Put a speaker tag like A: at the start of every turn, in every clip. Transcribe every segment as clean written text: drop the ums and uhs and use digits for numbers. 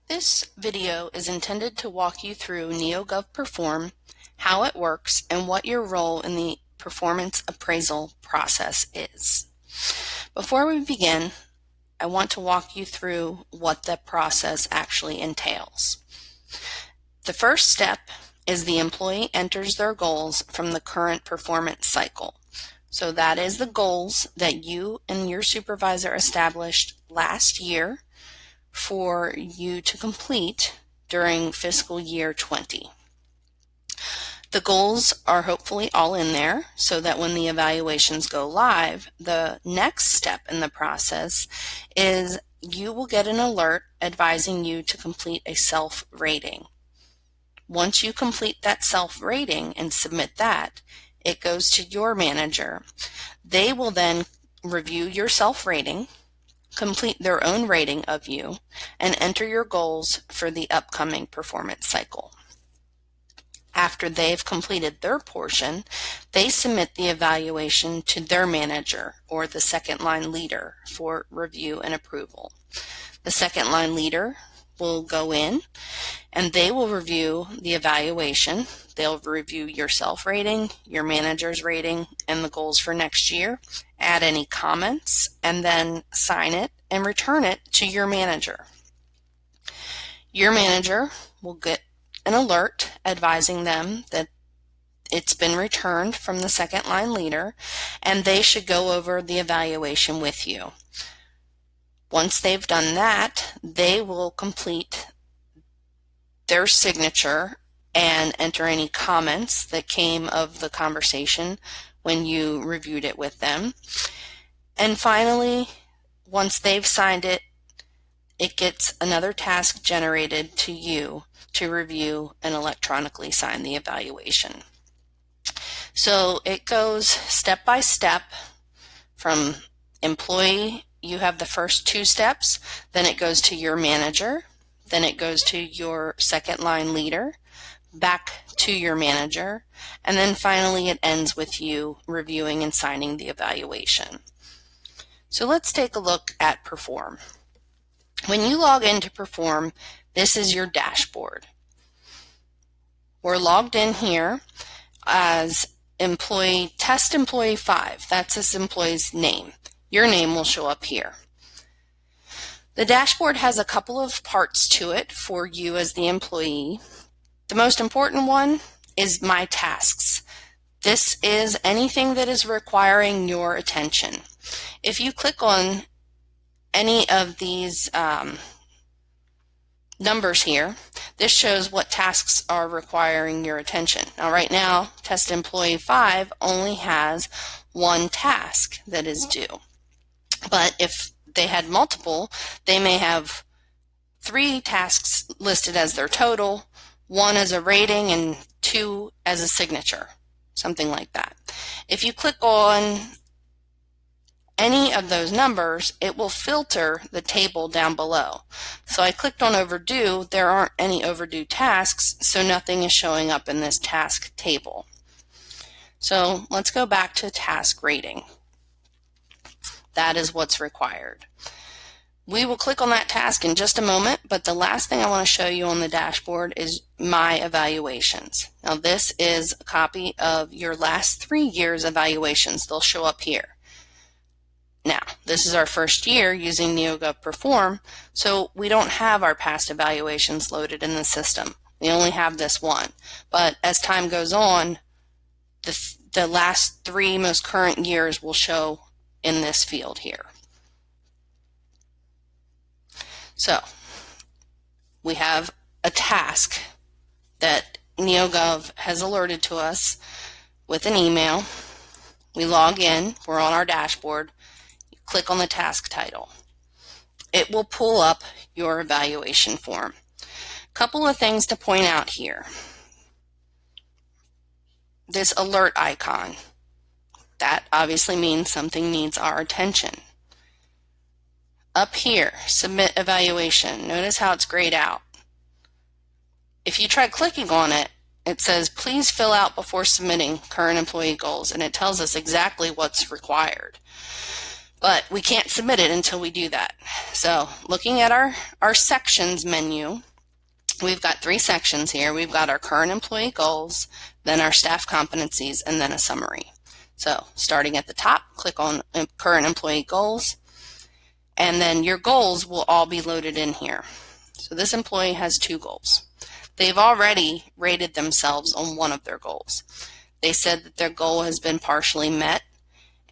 A: This video is intended to walk you through NEOGOV Perform, how it works, and what your role in the performance appraisal process is. Before we begin, I want to walk you through what the process actually entails. The first step is the employee enters their goals from the current performance cycle. So that is the goals that you and your supervisor established last year for you to complete during fiscal year 20. The goals are hopefully all in there so that when the evaluations go live, the next step in the process is you will get an alert advising you to complete a self-rating. Once you complete that self-rating and submit that, it goes to your manager. They will then review your self-rating, complete their own rating of you, and enter your goals for the upcoming performance cycle. After they've completed their portion, they submit the evaluation to their manager or the second line leader for review and approval. The second line leader will go in and they will review the evaluation. They'll review your self-rating, your manager's rating, and the goals for next year, add any comments, and then sign it and return it to your manager. Your manager will get an alert advising them that it's been returned from the second line leader, and they should go over the evaluation with you. Once they've done that, they will complete their signature and enter any comments that came of the conversation when you reviewed it with them. And finally, once they've signed it, it gets another task generated to you to review and electronically sign the evaluation. So it goes step by step from employee. You have the first two steps, then it goes to your manager, then it goes to your second line leader, back to your manager, and then finally it ends with you reviewing and signing the evaluation. So let's take a look at Perform. When you log into Perform, this is your dashboard. We're logged in here as test employee 5. That's this employee's name. Your name will show up here. The dashboard has a couple of parts to it for you as the employee. The most important one is My Tasks. This is anything that is requiring your attention. If you click on any of these numbers here, this shows what tasks are requiring your attention. Now right now, Test Employee 5 only has one task that is due. But if they had multiple, they may have 3 tasks listed as their total, 1 as a rating, and 2 as a signature, something like that. If you click on any of those numbers, it will filter the table down below. So I clicked on overdue. There aren't any overdue tasks, so nothing is showing up in this task table. So let's go back to task rating. That is what's required. We will click on that task in just a moment, but the last thing I want to show you on the dashboard is My Evaluations. Now this is a copy of your last 3 years' evaluations. They'll show up here. Now, this is our first year using NEOGOV Perform, so we don't have our past evaluations loaded in the system. We only have this one. But as time goes on, the last 3 most current years will show in this field here. So we have a task that NEOGOV has alerted to us with an email. We log in, we're on our dashboard, you click on the task title. It will pull up your evaluation form. Couple of things to point out here. This alert icon, that obviously means something needs our attention. Up here, submit evaluation. Notice how it's grayed out. If you try clicking on it, it says please fill out before submitting current employee goals, and it tells us exactly what's required. but we can't submit it until we do that. So looking at our sections menu, we've got 3 sections here. We've got our current employee goals, then our staff competencies, and then a summary. So starting at the top, click on current employee goals, and then your goals will all be loaded in here. So this employee has 2 goals. They've already rated themselves on one of their goals. They said that their goal has been partially met,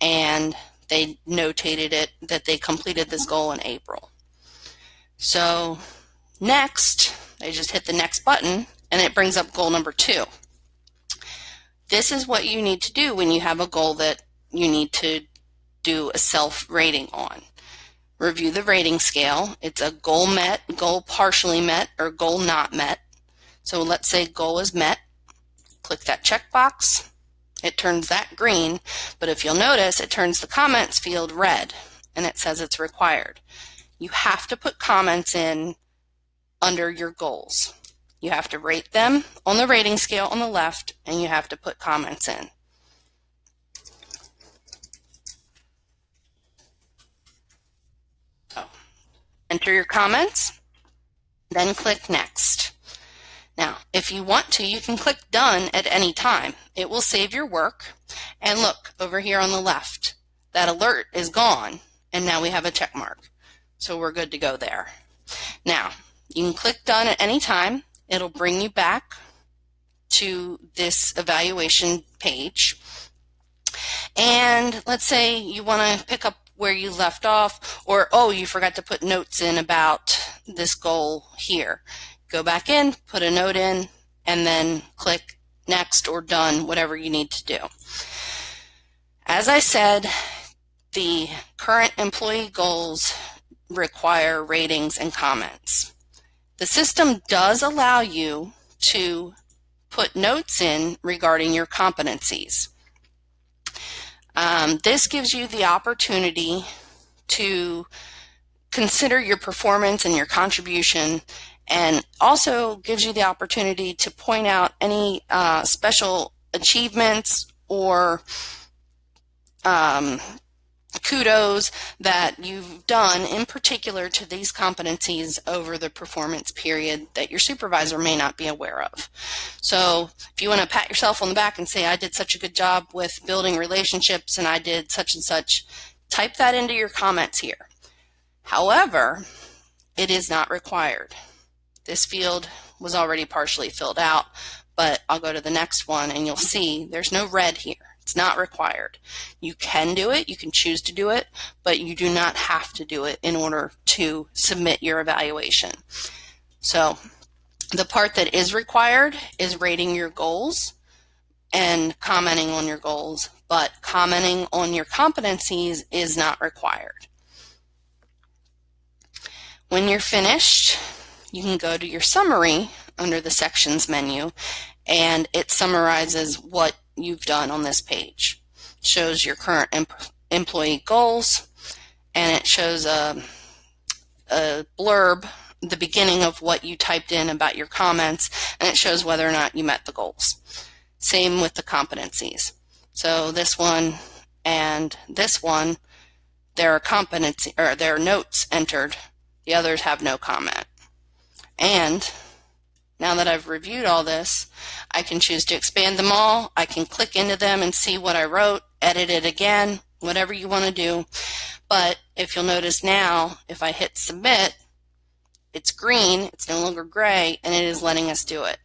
A: and they notated it that they completed this goal in April. So next, they just hit the next button, and it brings up goal number 2. This is what you need to do when you have a goal that you need to do a self-rating on. Review the rating scale. It's a goal met, goal partially met, or goal not met. So let's say goal is met. Click that checkbox. It turns that green, but if you'll notice, it turns the comments field red, and it says it's required. You have to put comments in under your goals. You have to rate them on the rating scale on the left, and you have to put comments in. So, enter your comments, then click Next. Now, if you want to, you can click Done at any time. It will save your work. And look, over here on the left, that alert is gone, and now we have a check mark. So we're good to go there. Now, you can click Done at any time. It'll bring you back to this evaluation page. And let's say you want to pick up where you left off, or, oh, you forgot to put notes in about this goal here. Go back in, put a note in, and then click Next or Done, whatever you need to do. As I said, the current employee goals require ratings and comments. The system does allow you to put notes in regarding your competencies. This gives you the opportunity to consider your performance and your contribution, and also gives you the opportunity to point out any special achievements or kudos that you've done in particular to these competencies over the performance period that your supervisor may not be aware of. So if you want to pat yourself on the back and say, I did such a good job with building relationships and I did such and such, type that into your comments here. However, it is not required. This field was already partially filled out, but I'll go to the next one and you'll see there's no red here. It's not required. You can do it, you can choose to do it, but you do not have to do it in order to submit your evaluation. So the part that is required is rating your goals and commenting on your goals, but commenting on your competencies is not required. When you're finished, you can go to your summary under the sections menu, and it summarizes what you've done on this page. It shows your current employee goals, and it shows a blurb, the beginning of what you typed in about your comments, and it shows whether or not you met the goals. Same with the competencies. So this one and this one, there are competency or there are notes entered. The others have no comment. And now that I've reviewed all this, I can choose to expand them all. I can click into them and see what I wrote, edit it again, whatever you want to do. But if you'll notice now, if I hit submit, it's green, it's no longer gray, and it is letting us do it.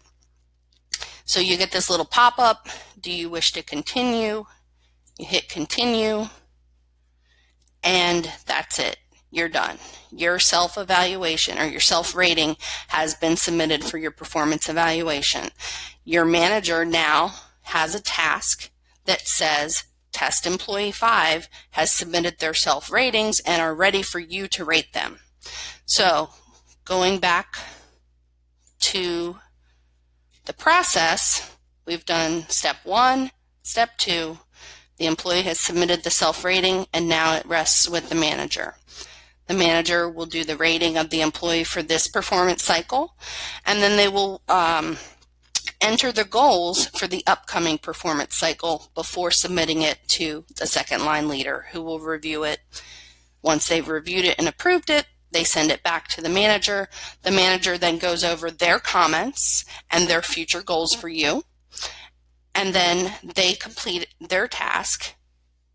A: So you get this little pop-up, do you wish to continue? You hit continue, and that's it. You're done. Your self-evaluation or your self-rating has been submitted for your performance evaluation. Your manager now has a task that says Test Employee 5 has submitted their self-ratings and are ready for you to rate them. So going back to the process, we've done step 1, step 2. The employee has submitted the self-rating, and now it rests with the manager. The manager will do the rating of the employee for this performance cycle, and then they will enter the goals for the upcoming performance cycle before submitting it to the second line leader, who will review it Once they've reviewed it and approved it, they send it back to the manager. The manager then goes over their comments and their future goals for you. And then they complete their task,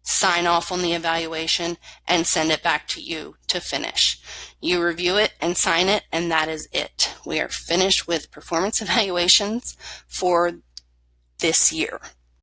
A: sign off on the evaluation, and send it back to you to finish. You review it and sign it, and that is it. We are finished with performance evaluations for this year.